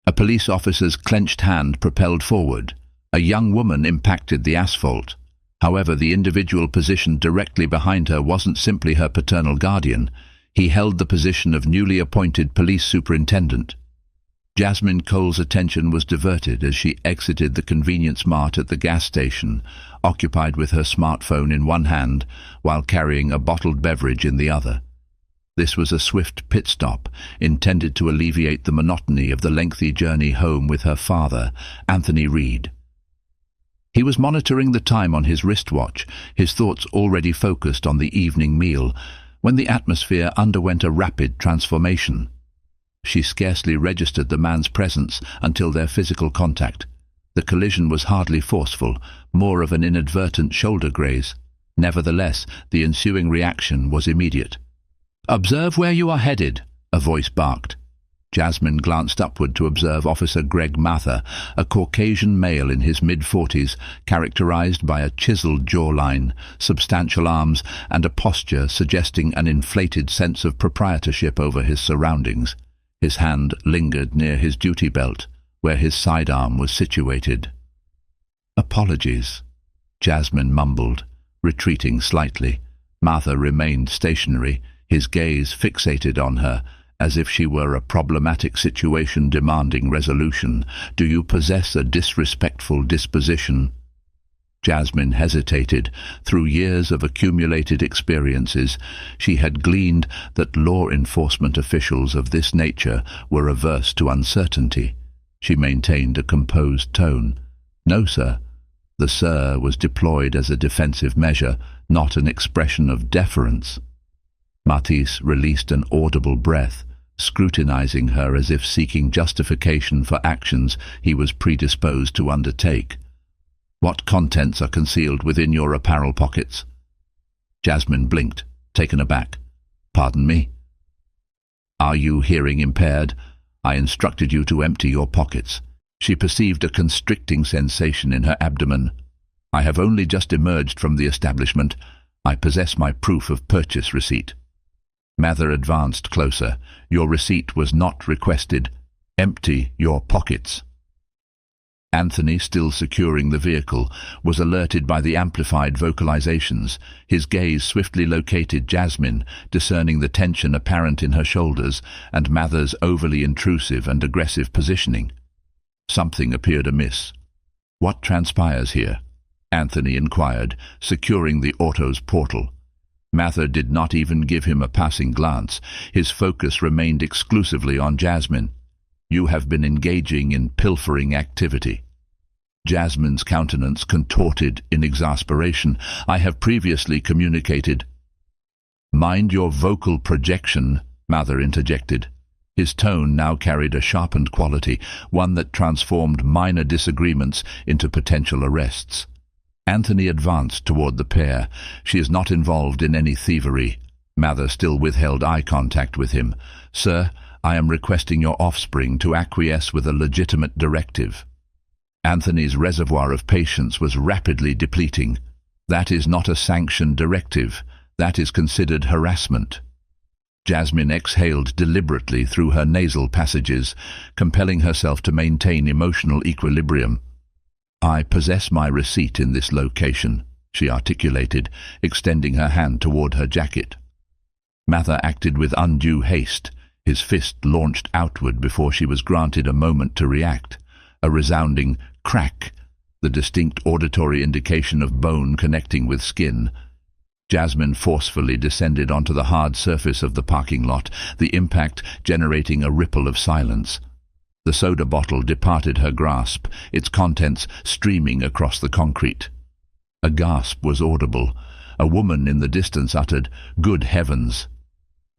A police officer's clenched hand propelled forward. A young woman impacted the asphalt. However, the individual positioned directly behind her wasn't simply her paternal guardian. He held the position of newly appointed police superintendent. Jasmine Cole's attention was diverted as she exited the convenience mart at the gas station, occupied with her smartphone in one hand while carrying a bottled beverage in the other. This was a swift pit stop, intended to alleviate the monotony of the lengthy journey home with her father, Anthony Reed. He was monitoring the time on his wristwatch, his thoughts already focused on the evening meal, when the atmosphere underwent a rapid transformation. She scarcely registered the man's presence until their physical contact. The collision was hardly forceful, more of an inadvertent shoulder graze. Nevertheless, the ensuing reaction was immediate. "Observe where you are headed," a voice barked. Jasmine glanced upward to observe Officer Greg Mather, a Caucasian male in his mid-40s, characterized by a chiseled jawline, substantial arms, and a posture suggesting an inflated sense of proprietorship over his surroundings. His hand lingered near his duty belt, where his sidearm was situated. "Apologies," Jasmine mumbled, retreating slightly. Mather remained stationary, his gaze fixated on her, as if she were a problematic situation demanding resolution. "Do you possess a disrespectful disposition?" Jasmine hesitated. Through years of accumulated experiences, she had gleaned that law enforcement officials of this nature were averse to uncertainty. She maintained a composed tone. "No, sir." The "sir" was deployed as a defensive measure, not an expression of deference. Matisse released an audible breath, scrutinizing her as if seeking justification for actions he was predisposed to undertake. "What contents are concealed within your apparel pockets?" Jasmine blinked, taken aback. "Pardon me?" "Are you hearing impaired? I instructed you to empty your pockets." She perceived a constricting sensation in her abdomen. "I have only just emerged from the establishment. I possess my proof of purchase receipt." Mather advanced closer. "Your receipt was not requested. Empty your pockets." Anthony, still securing the vehicle, was alerted by the amplified vocalizations. His gaze swiftly located Jasmine, discerning the tension apparent in her shoulders and Mather's overly intrusive and aggressive positioning. Something appeared amiss. "What transpires here?" Anthony inquired, securing the auto's portal. Mather did not even give him a passing glance. His focus remained exclusively on Jasmine. "You have been engaging in pilfering activity." Jasmine's countenance contorted in exasperation. "I have previously communicated." "Mind your vocal projection," Mather interjected. His tone now carried a sharpened quality, one that transformed minor disagreements into potential arrests. Anthony advanced toward the pair. "She is not involved in any thievery." Mather still withheld eye contact with him. "Sir, I am requesting your offspring to acquiesce with a legitimate directive." Anthony's reservoir of patience was rapidly depleting. "That is not a sanctioned directive. That is considered harassment." Jasmine exhaled deliberately through her nasal passages, compelling herself to maintain emotional equilibrium. "I possess my receipt in this location," she articulated, extending her hand toward her jacket. Mather acted with undue haste. His fist launched outward before she was granted a moment to react. A resounding crack, the distinct auditory indication of bone connecting with skin. Jasmine forcefully descended onto the hard surface of the parking lot, the impact generating a ripple of silence. The soda bottle departed her grasp, its contents streaming across the concrete. A gasp was audible. A woman in the distance uttered, "Good heavens!"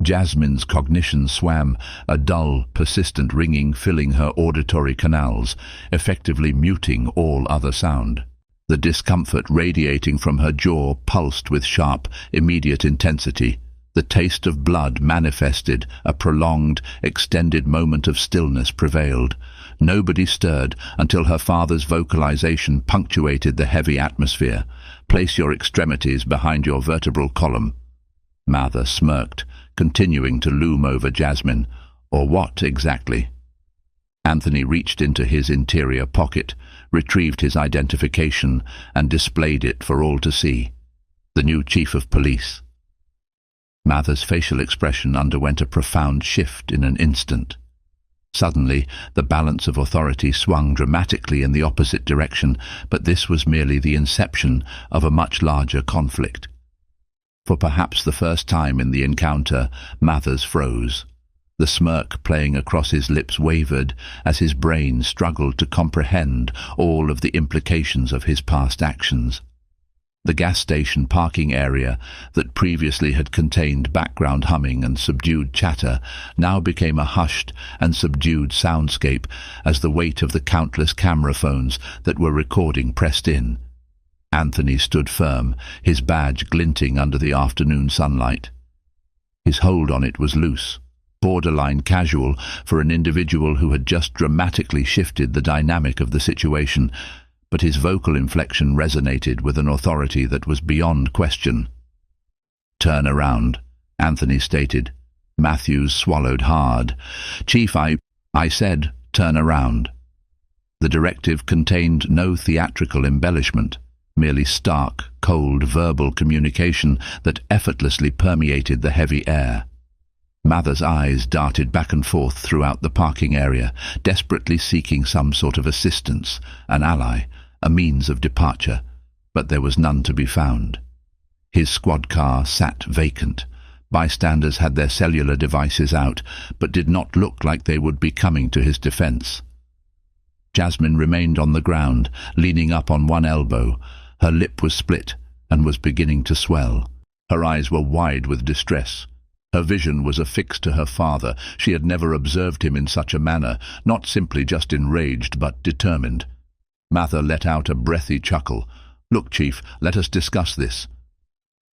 Jasmine's cognition swam, a dull, persistent ringing filling her auditory canals, effectively muting all other sound. The discomfort radiating from her jaw pulsed with sharp, immediate intensity. The taste of blood manifested, a prolonged, extended moment of stillness prevailed. Nobody stirred until her father's vocalization punctuated the heavy atmosphere. "Place your extremities behind your vertebral column." Mather smirked, continuing to loom over Jasmine. "Or what, exactly?" Anthony reached into his interior pocket, retrieved his identification, and displayed it for all to see. The new chief of police. Mather's facial expression underwent a profound shift in an instant. Suddenly, the balance of authority swung dramatically in the opposite direction, but this was merely the inception of a much larger conflict. For perhaps the first time in the encounter, Mathers froze. The smirk playing across his lips wavered as his brain struggled to comprehend all of the implications of his past actions. The gas station parking area that previously had contained background humming and subdued chatter now became a hushed and subdued soundscape as the weight of the countless camera phones that were recording pressed in. Anthony stood firm, his badge glinting under the afternoon sunlight. His hold on it was loose, borderline casual for an individual who had just dramatically shifted the dynamic of the situation, but his vocal inflection resonated with an authority that was beyond question. "Turn around," Anthony stated. Matthews swallowed hard. "Chief, I said, turn around." The directive contained no theatrical embellishment, merely stark, cold verbal communication that effortlessly permeated the heavy air. Mather's eyes darted back and forth throughout the parking area, desperately seeking some sort of assistance, an ally, a means of departure, but there was none to be found. His squad car sat vacant. Bystanders had their cellular devices out, but did not look like they would be coming to his defense. Jasmine remained on the ground, leaning up on one elbow. Her lip was split and was beginning to swell. Her eyes were wide with distress. Her vision was affixed to her father. She had never observed him in such a manner, not simply just enraged, but determined. Mather let out a breathy chuckle. "Look, Chief, let us discuss this."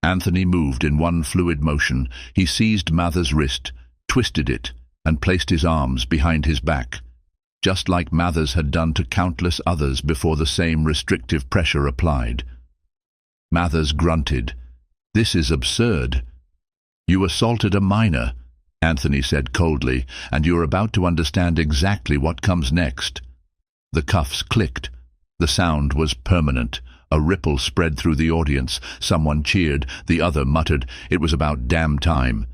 Anthony moved in one fluid motion. He seized Mather's wrist, twisted it, and placed his arms behind his back, just like Mathers had done to countless others before the same restrictive pressure applied. Mathers grunted. "This is absurd." "You assaulted a minor," Anthony said coldly, "and you're about to understand exactly what comes next." The cuffs clicked. The sound was permanent. A ripple spread through the audience. Someone cheered. The other muttered, "It was about damn time."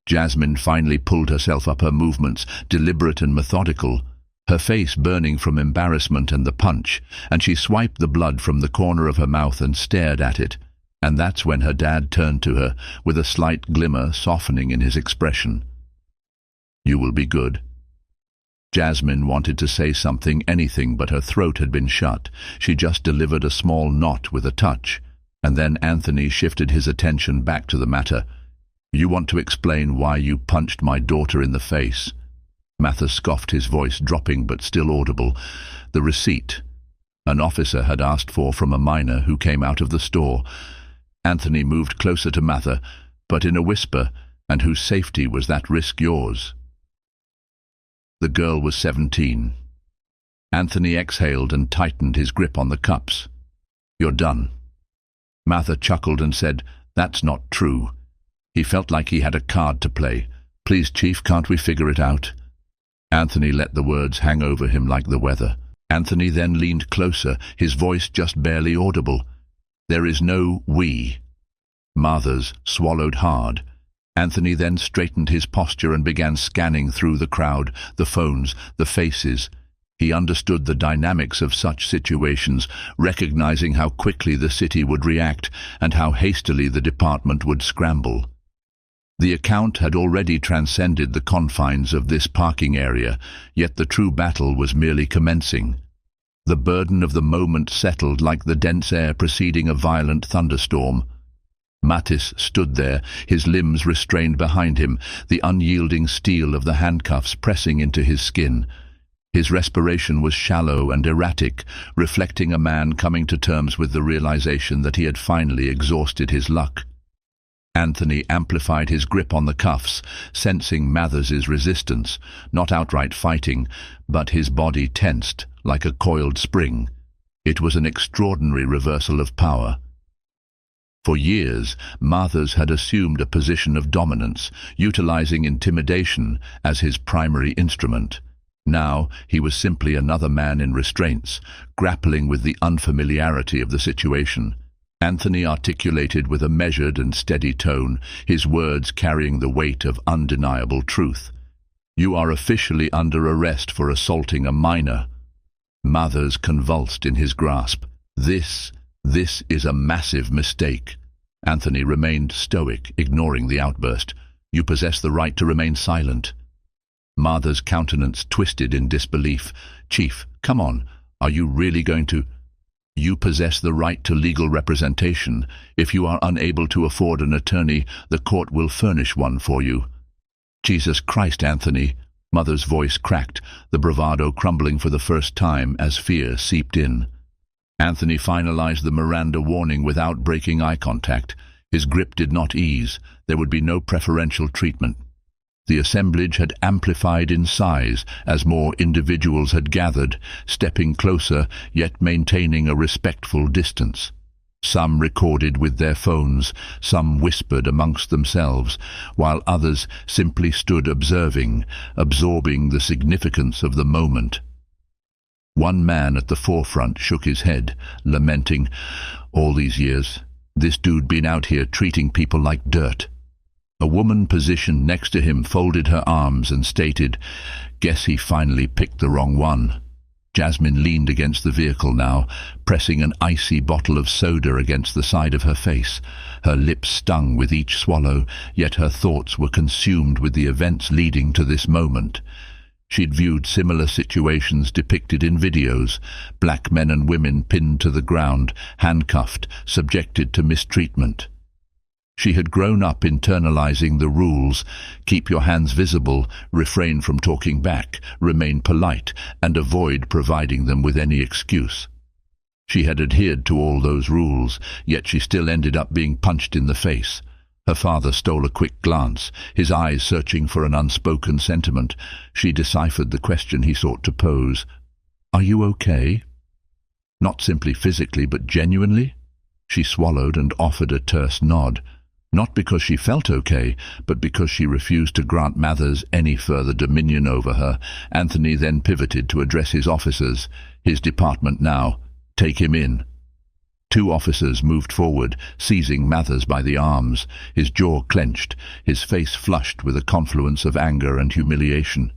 Jasmine finally pulled herself up, her movements deliberate and methodical, her face burning from embarrassment and the punch, and she swiped the blood from the corner of her mouth and stared at it. And that's when her dad turned to her, with a slight glimmer softening in his expression. "You will be good." Jasmine wanted to say something, anything, but her throat had been shut. She just delivered a small nod with a touch, and then Anthony shifted his attention back to the matter. "You want to explain why you punched my daughter in the face?" Mather scoffed, his voice dropping but still audible. "The receipt an officer had asked for from a minor who came out of the store." Anthony moved closer to Mather, but in a whisper, "And whose safety was that risk yours?" The girl was 17. Anthony exhaled and tightened his grip on the cups. "You're done." Mather chuckled and said, "That's not true." He felt like he had a card to play. "Please, Chief, can't we figure it out?" Anthony let the words hang over him like the weather. Anthony then leaned closer, his voice just barely audible. "There is no we." Mathers swallowed hard. Anthony then straightened his posture and began scanning through the crowd, the phones, the faces. He understood the dynamics of such situations, recognizing how quickly the city would react and how hastily the department would scramble. The account had already transcended the confines of this parking area, yet the true battle was merely commencing. The burden of the moment settled like the dense air preceding a violent thunderstorm. Mattis stood there, his limbs restrained behind him, the unyielding steel of the handcuffs pressing into his skin. His respiration was shallow and erratic, reflecting a man coming to terms with the realization that he had finally exhausted his luck. Anthony amplified his grip on the cuffs, sensing Mathers's resistance, not outright fighting, but his body tensed like a coiled spring. It was an extraordinary reversal of power. For years, Mathers had assumed a position of dominance, utilizing intimidation as his primary instrument. Now he was simply another man in restraints, grappling with the unfamiliarity of the situation. Anthony articulated with a measured and steady tone, his words carrying the weight of undeniable truth. "You are officially under arrest for assaulting a minor." Mathers convulsed in his grasp. This is a massive mistake." Anthony remained stoic, ignoring the outburst. "You possess the right to remain silent." Mathers' countenance twisted in disbelief. "Chief, come on, are you really going to—" "You possess the right to legal representation. If you are unable to afford an attorney, the court will furnish one for you." "Jesus Christ, Anthony!" Mathers' voice cracked, the bravado crumbling for the first time as fear seeped in. Anthony finalized the Miranda warning without breaking eye contact. His grip did not ease. There would be no preferential treatment. The assemblage had amplified in size as more individuals had gathered, stepping closer yet maintaining a respectful distance. Some recorded with their phones, some whispered amongst themselves, while others simply stood observing, absorbing the significance of the moment. One man at the forefront shook his head, lamenting, "All these years, this dude been out here treating people like dirt." A woman positioned next to him folded her arms and stated, "Guess he finally picked the wrong one." Jasmine leaned against the vehicle now, pressing an icy bottle of soda against the side of her face. Her lips stung with each swallow, yet her thoughts were consumed with the events leading to this moment. She'd viewed similar situations depicted in videos, black men and women pinned to the ground, handcuffed, subjected to mistreatment. She had grown up internalizing the rules: keep your hands visible, refrain from talking back, remain polite, and avoid providing them with any excuse. She had adhered to all those rules, yet she still ended up being punched in the face. Her father stole a quick glance, his eyes searching for an unspoken sentiment. She deciphered the question he sought to pose. "Are you okay?" Not simply physically, but genuinely? She swallowed and offered a terse nod. Not because she felt okay, but because she refused to grant Mathers any further dominion over her. Anthony then pivoted to address his officers. His department now. "Take him in." Two officers moved forward, seizing Mathers by the arms. His jaw clenched, his face flushed with a confluence of anger and humiliation.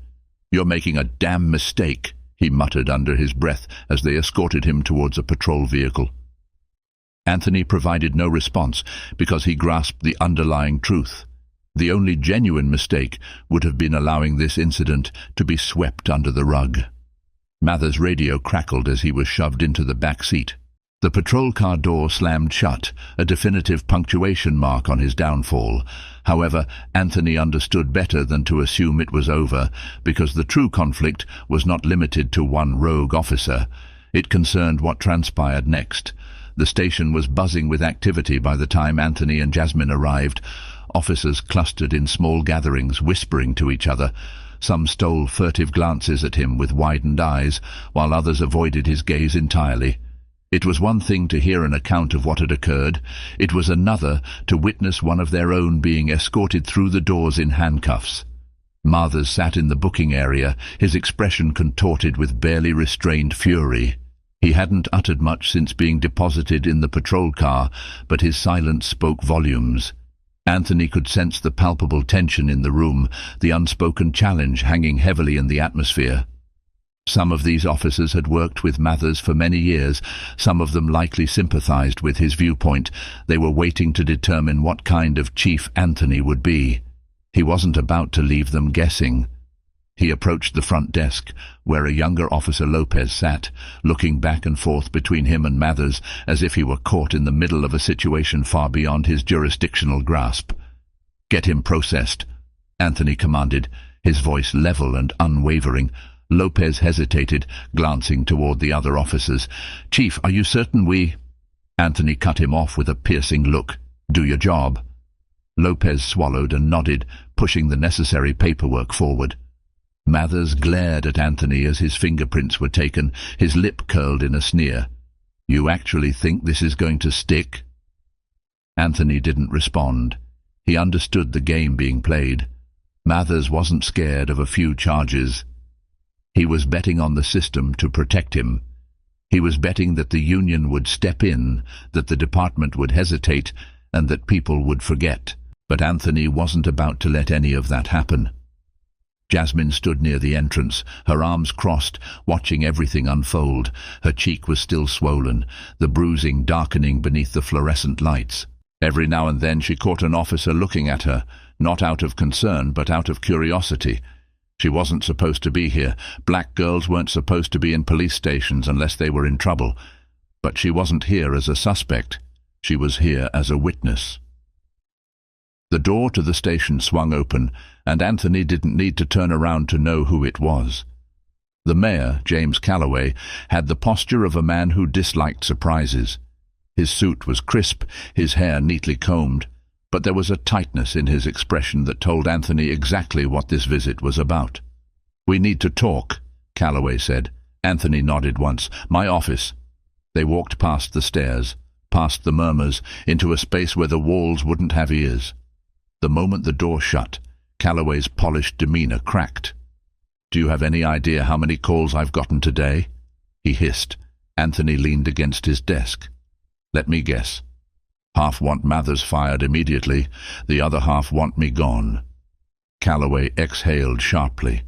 "You're making a damn mistake," he muttered under his breath as they escorted him towards a patrol vehicle. Anthony provided no response because he grasped the underlying truth. The only genuine mistake would have been allowing this incident to be swept under the rug. Mathers' radio crackled as he was shoved into the back seat. The patrol car door slammed shut, a definitive punctuation mark on his downfall. However, Anthony understood better than to assume it was over, because the true conflict was not limited to one rogue officer. It concerned what transpired next. The station was buzzing with activity by the time Anthony and Jasmine arrived. Officers clustered in small gatherings, whispering to each other. Some stole furtive glances at him with widened eyes, while others avoided his gaze entirely. It was one thing to hear an account of what had occurred. It was another to witness one of their own being escorted through the doors in handcuffs. Mathers sat in the booking area, his expression contorted with barely restrained fury. He hadn't uttered much since being deposited in the patrol car, but his silence spoke volumes. Anthony could sense the palpable tension in the room, the unspoken challenge hanging heavily in the atmosphere. Some of these officers had worked with Mathers for many years. Some of them likely sympathized with his viewpoint. They were waiting to determine what kind of chief Anthony would be. He wasn't about to leave them guessing. He approached the front desk, where a younger officer Lopez sat, looking back and forth between him and Mathers, as if he were caught in the middle of a situation far beyond his jurisdictional grasp. "Get him processed," Anthony commanded, his voice level and unwavering. Lopez hesitated, glancing toward the other officers. "Chief, are you certain we—" Anthony cut him off with a piercing look. "Do your job." Lopez swallowed and nodded, pushing the necessary paperwork forward. Mathers glared at Anthony as his fingerprints were taken, his lip curled in a sneer. "You actually think this is going to stick?" Anthony didn't respond. He understood the game being played. Mathers wasn't scared of a few charges. He was betting on the system to protect him. He was betting that the union would step in, that the department would hesitate, and that people would forget. But Anthony wasn't about to let any of that happen. Jasmine stood near the entrance, her arms crossed, watching everything unfold. Her cheek was still swollen, the bruising darkening beneath the fluorescent lights. Every now and then she caught an officer looking at her, not out of concern but out of curiosity. She wasn't supposed to be here. Black girls weren't supposed to be in police stations unless they were in trouble. But she wasn't here as a suspect. She was here as a witness. The door to the station swung open, and Anthony didn't need to turn around to know who it was. The mayor, James Calloway, had the posture of a man who disliked surprises. His suit was crisp, his hair neatly combed, but there was a tightness in his expression that told Anthony exactly what this visit was about. "We need to talk," Calloway said. Anthony nodded once. "My office." They walked past the stairs, past the murmurs, into a space where the walls wouldn't have ears. The moment the door shut, Calloway's polished demeanor cracked. "Do you have any idea how many calls I've gotten today?" he hissed. Anthony leaned against his desk. "Let me guess. Half want Mathers fired immediately, the other half want me gone." Calloway exhaled sharply.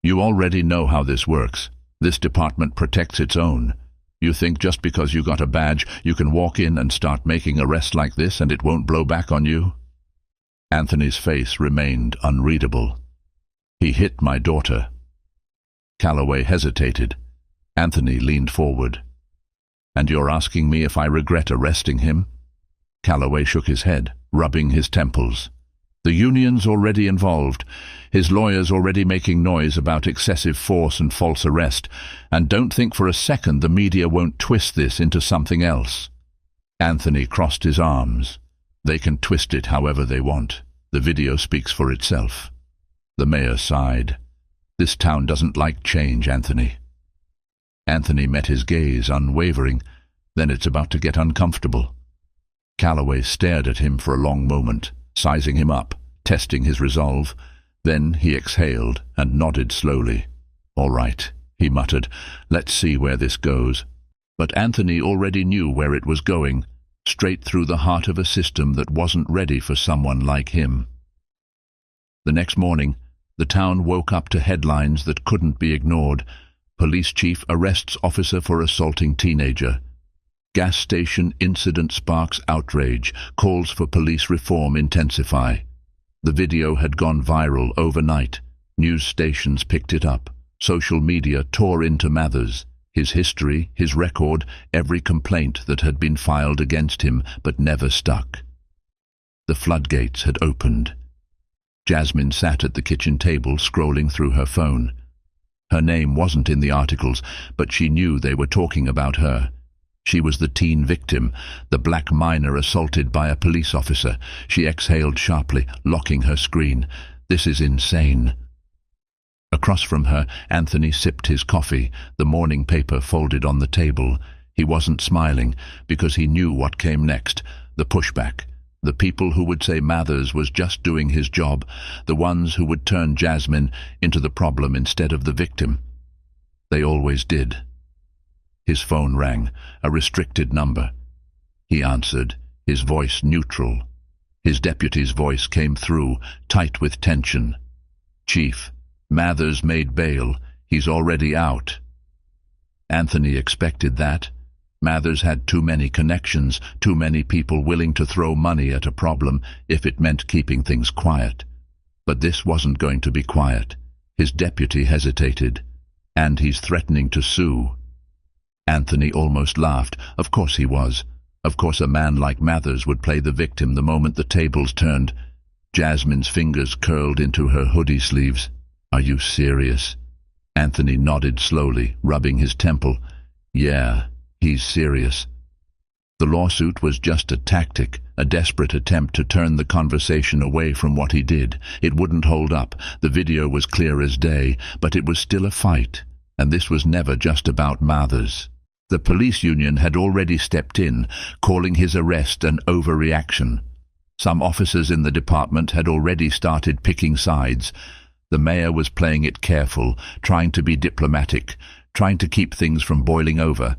"You already know how this works. This department protects its own. You think just because you got a badge, you can walk in and start making arrests like this and it won't blow back on you?" Anthony's face remained unreadable. "He hit my daughter." Calloway hesitated. Anthony leaned forward. "And you're asking me if I regret arresting him?" Calloway shook his head, rubbing his temples. "The union's already involved. His lawyer's already making noise about excessive force and false arrest. And don't think for a second the media won't twist this into something else." Anthony crossed his arms. "They can twist it however they want. The video speaks for itself." The mayor sighed. "This town doesn't like change, Anthony." Anthony met his gaze, unwavering. "Then it's about to get uncomfortable." Calloway stared at him for a long moment, sizing him up, testing his resolve. Then he exhaled and nodded slowly. "All right," he muttered. "Let's see where this goes." But Anthony already knew where it was going, straight through the heart of a system that wasn't ready for someone like him. The next morning, the town woke up to headlines that couldn't be ignored. Police chief arrests officer for assaulting teenager. Gas station incident sparks outrage. Calls for police reform intensify. The video had gone viral overnight. News stations picked it up. Social media tore into Mathers. His history, his record, every complaint that had been filed against him but never stuck. The floodgates had opened. Jasmine sat at the kitchen table scrolling through her phone. Her name wasn't in the articles, but she knew they were talking about her. She was the teen victim, the black minor assaulted by a police officer. She exhaled sharply, locking her screen. "This is insane." Across from her, Anthony sipped his coffee, the morning paper folded on the table. He wasn't smiling, because he knew what came next. The pushback. The people who would say Mathers was just doing his job. The ones who would turn Jasmine into the problem instead of the victim. They always did. His phone rang, a restricted number. He answered, his voice neutral. His deputy's voice came through, tight with tension. "Chief, Mathers made bail. He's already out." Anthony expected that. Mathers had too many connections, too many people willing to throw money at a problem if it meant keeping things quiet. But this wasn't going to be quiet. His deputy hesitated. "And he's threatening to sue." Anthony almost laughed. Of course he was. Of course a man like Mathers would play the victim the moment the tables turned. Jasmine's fingers curled into her hoodie sleeves. "Are you serious?" Anthony nodded slowly, rubbing his temple. "Yeah, he's serious." The lawsuit was just a tactic, a desperate attempt to turn the conversation away from what he did. It wouldn't hold up. The video was clear as day, but it was still a fight, and this was never just about Mathers. The police union had already stepped in, calling his arrest an overreaction. Some officers in the department had already started picking sides. The mayor was playing it careful, trying to be diplomatic, trying to keep things from boiling over.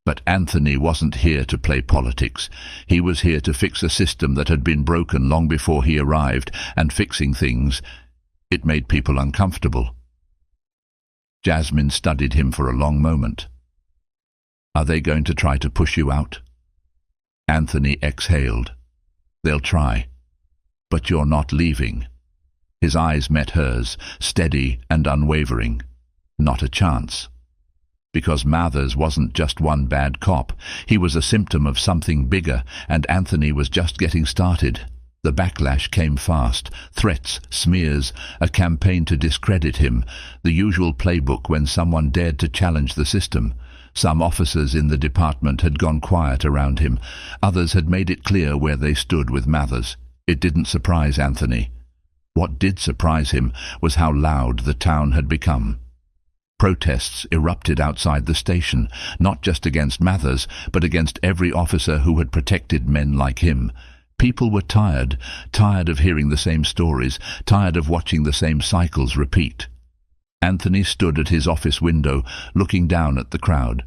But Anthony wasn't here to play politics. He was here to fix a system that had been broken long before he arrived, and fixing things, it made people uncomfortable. Jasmine studied him for a long moment. "Are they going to try to push you out?" Anthony exhaled. "They'll try. But you're not leaving." His eyes met hers, steady and unwavering. Not a chance. Because Mathers wasn't just one bad cop. He was a symptom of something bigger, and Anthony was just getting started. The backlash came fast. Threats, smears, a campaign to discredit him. The usual playbook when someone dared to challenge the system. Some officers in the department had gone quiet around him. Others had made it clear where they stood with Mathers. It didn't surprise Anthony. What did surprise him was how loud the town had become. Protests erupted outside the station, not just against Mathers, but against every officer who had protected men like him. People were tired of hearing the same stories, tired of watching the same cycles repeat. Anthony stood at his office window, looking down at the crowd.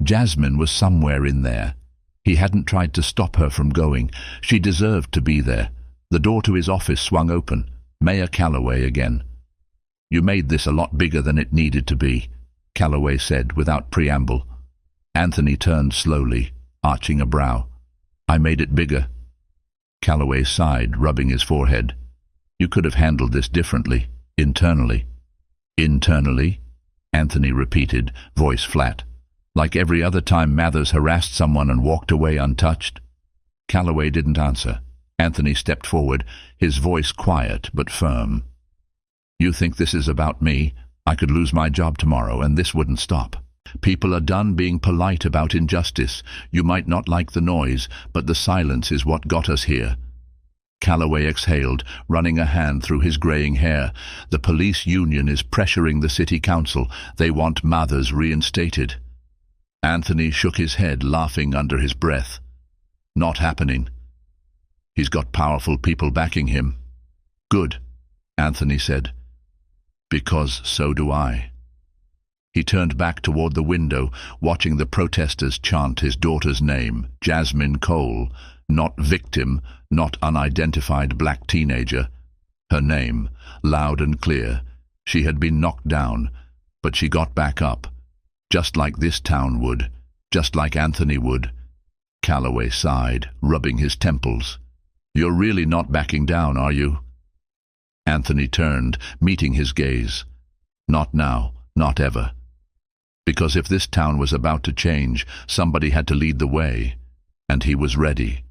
Jasmine was somewhere in there. He hadn't tried to stop her from going. She deserved to be there. The door to his office swung open. Mayor Calloway again. "You made this a lot bigger than it needed to be," Calloway said without preamble. Anthony turned slowly, arching a brow. "I made it bigger." Calloway sighed, rubbing his forehead. "You could have handled this differently, internally." "Internally?" Anthony repeated, voice flat. "Like every other time Mathers harassed someone and walked away untouched?" Calloway didn't answer. Anthony stepped forward, his voice quiet but firm. "You think this is about me? I could lose my job tomorrow, and this wouldn't stop. People are done being polite about injustice. You might not like the noise, but the silence is what got us here." Calloway exhaled, running a hand through his graying hair. "The police union is pressuring the city council. They want Mathers reinstated." Anthony shook his head, laughing under his breath. "Not happening. He's got powerful people backing him." "Good," Anthony said. "Because so do I." He turned back toward the window, watching the protesters chant his daughter's name, Jasmine Cole, not victim, not unidentified black teenager. Her name, loud and clear. She had been knocked down, but she got back up, just like this town would, just like Anthony would. Calloway sighed, rubbing his temples. "You're really not backing down, are you?" Anthony turned, meeting his gaze. "Not now, not ever. Because if this town was about to change, somebody had to lead the way, and he was ready."